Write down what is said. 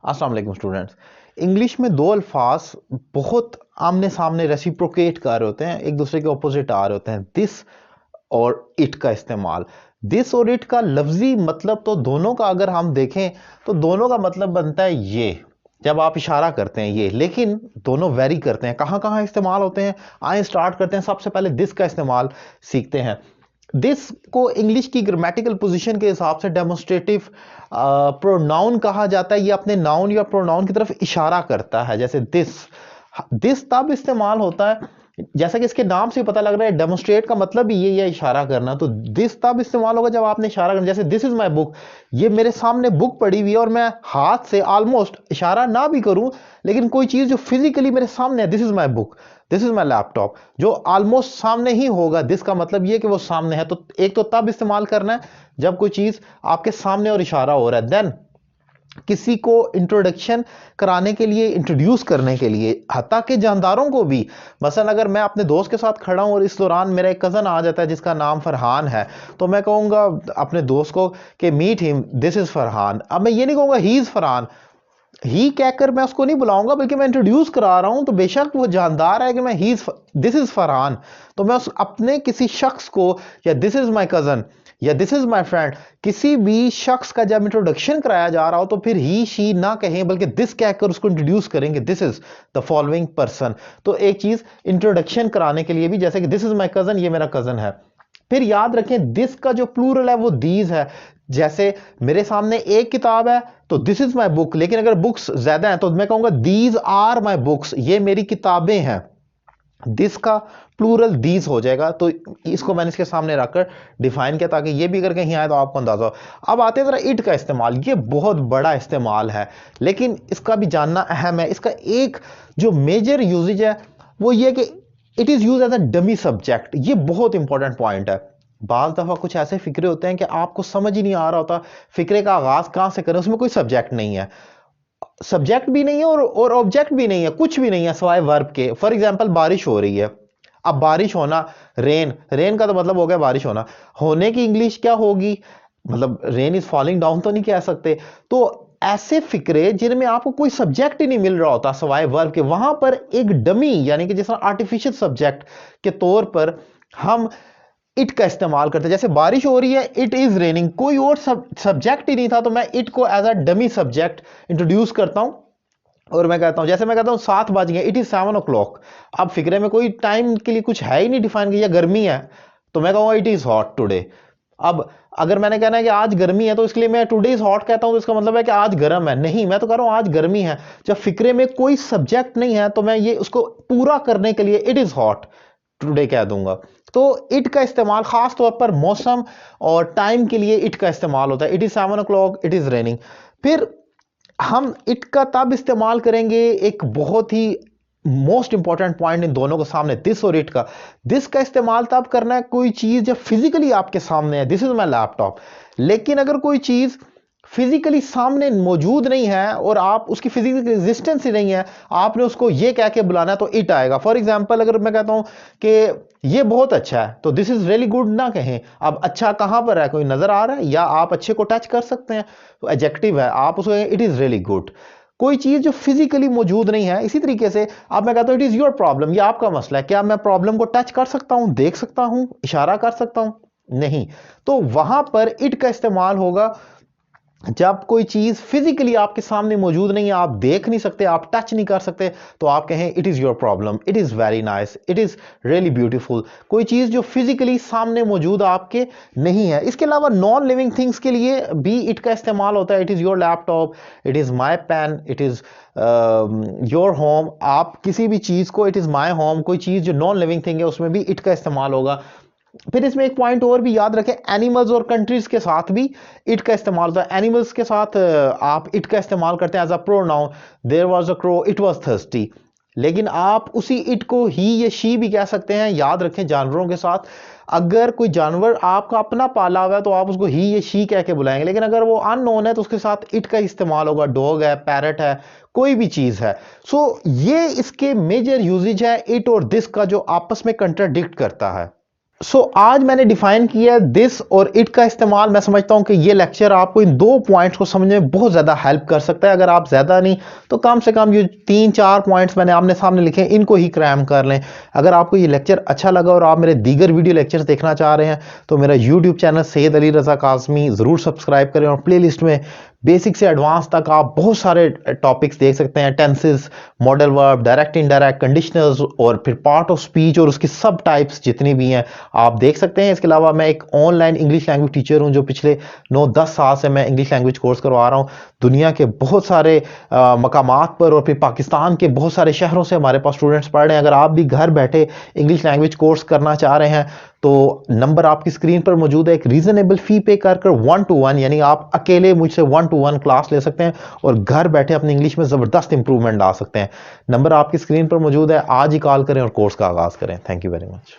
अस्सलाम वालेकुम students. English में दो अल्फाज बहुत आमने सामने रेसिप्रोकेट कर रहे होते हैं, एक दूसरे के ऑपोजिट आ रहे होते हैं, दिस और इट का इस्तेमाल। दिस और इट का लफ्जी मतलब तो दोनों का अगर हम देखें तो दोनों का मतलब बनता है ये, जब आप इशारा करते हैं ये, लेकिन दोनों वेरी करते हैं। कहां कहां इस्तेमाल होते हैं, आए स्टार्ट करते हैं। सबसे पहले दिस का इस्तेमाल सीखते हैं। दिस को इंग्लिश की ग्रामेटिकल पोजीशन के हिसाब से डेमोस्ट्रेटिव प्रोनाउन कहा जाता है। ये अपने नाउन या प्रोनाउन की तरफ इशारा करता है। जैसे दिस, दिस तब इस्तेमाल होता है, जैसा कि इसके नाम से पता लग रहा है, डेमोस्ट्रेट का मतलब ही ये है इशारा करना। तो दिस तब इस्तेमाल होगा जब आपने इशारा करना। जैसे दिस इज माई बुक, ये मेरे सामने बुक पड़ी हुई है और मैं हाथ से ऑलमोस्ट इशारा ना भी करूं, लेकिन कोई चीज जो फिजिकली मेरे सामने है, this is my book, this is my laptop, जो ऑलमोस्ट सामने ही होगा। दिस का मतलब ये कि वो सामने है। तो एक तो तब इस्तेमाल करना है जब कोई चीज आपके सामने और इशारा हो रहा है। देन किसी को इंट्रोडक्शन कराने के लिए, इंट्रोड्यूस करने के लिए, हत्ता के जानदारों को भी। मसलन अगर मैं अपने दोस्त के साथ खड़ा हूं और इस दौरान मेरा एक कजन आ जाता है जिसका नाम फरहान है, तो मैं कहूंगा अपने दोस्त को कि meet him, this is Farhan. अब मैं ये नहीं कहूंगा ही इज फरहान, ही कहकर मैं उसको नहीं बुलाऊंगा, बल्कि मैं इंट्रोड्यूस करा रहा हूं। तो बेशक वो जानदार है कि मैं ही दिस इज फरहान, तो मैं उस अपने किसी शख्स को, या दिस इज माई कजन, या दिस इज माई फ्रेंड, किसी भी शख्स का जब इंट्रोडक्शन कराया जा रहा हो तो फिर ही शी ना कहें, बल्कि दिस कहकर उसको इंट्रोड्यूस करेंगे, this is the following person. तो एक चीज इंट्रोडक्शन कराने के लिए भी, जैसे कि दिस इज माई कजन, ये मेरा कजन है। फिर याद रखें दिस का जो प्लूरल है वो दीज है। जैसे मेरे सामने एक किताब है तो दिस इज माई बुक, लेकिन अगर बुक्स ज्यादा हैं तो मैं कहूंगा दीज आर माई बुक्स, ये मेरी किताबें हैं। दिस का प्लूरल दीज हो जाएगा। तो इसको मैंने इसके सामने रखकर डिफाइन किया ताकि ये भी अगर कहीं आए तो आपको अंदाजा हो। अब आते हैं जरा इट का इस्तेमाल। ये बहुत बड़ा इस्तेमाल है, लेकिन इसका भी जानना अहम है। इसका एक जो मेजर यूजेज है वो ये कि it is use as a dummy subject. ये बहुत इंपॉर्टेंट पॉइंट है। बाल दफा कुछ ऐसे फिक्रे होते हैं कि आपको समझ ही नहीं आ रहा होता फिक्रे का आगाज कहां से करें, उसमें कोई सब्जेक्ट नहीं है, सब्जेक्ट भी नहीं है और ऑब्जेक्ट भी नहीं है, कुछ भी नहीं है सिवाय वर्ब के। फॉर एग्जांपल बारिश हो रही है। अब बारिश होना, रेन, रेन का तो मतलब हो गया बारिश होना, होने की इंग्लिश क्या होगी, मतलब रेन इज फॉलिंग डाउन तो नहीं कह सकते। तो ऐसे फिक्रे जिनमें आपको कोई सब्जेक्ट ही नहीं मिल रहा होता सिवाय वर्ब के, वहां पर एक डमी यानी कि जिस तरह आर्टिफिशियल सब्जेक्ट के तौर पर हम इट का इस्तेमाल करते हैं। जैसे बारिश हो रही है, इट इज रेनिंग, कोई और सब्जेक्ट ही नहीं था, तो मैं इट को as a dummy subject introduce करता हूं और मैं कहता हूं, जैसे मैं कहता हूं 7 बज गए, इट इज 7 o'clock। अब फिक्रे में कोई टाइम के लिए कुछ है ही नहीं डिफाइन किया, गर्मी है तो मैं कहूंगा इट इज हॉट टुडे। अब अगर मैंने कहना है कि आज गर्मी है तो इसके लिए मैं टुडे इज हॉट कहता हूं, तो इसका मतलब है कि आज गर्म है। नहीं, मैं तो कह रहा हूं आज गर्मी है। जब फिक्रे में कोई सब्जेक्ट नहीं है तो मैं ये उसको पूरा करने के लिए इट इज हॉट टुडे कह दूंगा। तो इट का इस्तेमाल खास तौर पर मौसम और टाइम के लिए इट का इस्तेमाल होता है। It is 7 o'clock, it is raining. फिर हम इट का तब इस्तेमाल करेंगे, एक बहुत ही मोस्ट इंपॉर्टेंट पॉइंट इन दोनों के सामने, दिस और इट का। दिस का इस्तेमाल तब करना है कोई चीज जब फिजिकली आपके सामने है, दिस इज माई लैपटॉप। लेकिन अगर कोई चीज फिजिकली सामने मौजूद नहीं है और आप उसकी फिजिकल एग्जिस्टेंस ही नहीं है, आपने उसको ये कह के बुलाना है तो इट आएगा। फॉर एग्जाम्पल अगर मैं कहता हूं कि ये बहुत अच्छा है तो दिस इज रियली गुड ना कहें। अब अच्छा कहां पर है, कोई नजर आ रहा है, या आप अच्छे को टच कर सकते हैं तो एडजेक्टिव है, आप उसको इट इज रियली गुड। कोई चीज जो फिजिकली मौजूद नहीं है, इसी तरीके से अब मैं कहता हूं इट इज योर प्रॉब्लम, ये आपका मसला है। क्या मैं प्रॉब्लम को टच कर सकता हूं, देख सकता हूं, इशारा कर सकता हूं? नहीं। तो वहां पर इट का इस्तेमाल होगा जब कोई चीज फिजिकली आपके सामने मौजूद नहीं है, आप देख नहीं सकते, आप टच नहीं कर सकते, तो आप कहें it is your problem, it is very nice, it is really beautiful. कोई चीज जो फिजिकली सामने मौजूद आपके नहीं है। इसके अलावा नॉन लिविंग थिंग्स के लिए भी इट का इस्तेमाल होता है। It is your laptop, it is my pen, it is your home. आप किसी भी चीज को, इट इज माई होम, कोई चीज जो नॉन लिविंग थिंग है उसमें भी इट का इस्तेमाल होगा। फिर इसमें एक पॉइंट और भी याद रखें, एनिमल्स और कंट्रीज के साथ भी इट का इस्तेमाल होता है। एनिमल्स के साथ आप इट का इस्तेमाल करते हैं as a pronoun, there was a crow, it was thirsty. लेकिन आप उसी इट को ही या शी भी कह सकते हैं। याद रखें जानवरों के साथ, अगर कोई जानवर आपका अपना पाला हुआ है तो आप उसको ही या शी कह के बुलाएंगे, लेकिन अगर वो अननोन है तो उसके साथ इट का इस्तेमाल होगा। डॉग है, पैरट है, कोई भी चीज है। सो ये इसके मेजर यूजेज है इट और दिस का, जो आपस में कंट्राडिक्ट करता है। आज मैंने डिफाइन किया है दिस और इट का इस्तेमाल। मैं समझता हूं कि ये लेक्चर आपको इन 2 पॉइंट्स को समझने में बहुत ज़्यादा हेल्प कर सकता है। अगर आप ज़्यादा नहीं तो कम से कम ये 3-4 पॉइंट्स मैंने आमने सामने लिखे हैं, इनको ही क्रैम कर लें। अगर आपको ये लेक्चर अच्छा लगा और आप मेरे दीगर वीडियो लेक्चर्स देखना चाह रहे हैं तो मेरा यूट्यूब चैनल सैयद अली रज़ा काज़मी ज़रूर सब्सक्राइब करें, और प्ले लिस्ट में बेसिक से एडवांस तक आप बहुत सारे टॉपिक्स देख सकते हैं। Tenses, modal verb, direct indirect, conditionals, और फिर पार्ट ऑफ स्पीच और उसकी सब टाइप्स जितनी भी हैं आप देख सकते हैं। इसके अलावा मैं एक ऑनलाइन इंग्लिश लैंग्वेज टीचर हूं जो पिछले 9-10 साल से मैं इंग्लिश लैंग्वेज कोर्स करवा रहा हूं। दुनिया के बहुत सारे मकामात पर और फिर पाकिस्तान के बहुत सारे शहरों से हमारे पास स्टूडेंट्स पढ़ रहे हैं। अगर आप भी घर बैठे इंग्लिश लैंग्वेज कोर्स करना चाह रहे हैं तो नंबर आपकी स्क्रीन पर मौजूद है। एक रीजनेबल फी पे कर 1-to-1 यानी आप अकेले मुझसे 1-to-1 क्लास ले सकते हैं और घर बैठे अपनी इंग्लिश में ज़बरदस्त इंप्रूवमेंट ला सकते हैं। नंबर आपकी स्क्रीन पर मौजूद है, आज ही कॉल करें और कोर्स का आगाज़ करें। Thank you very much.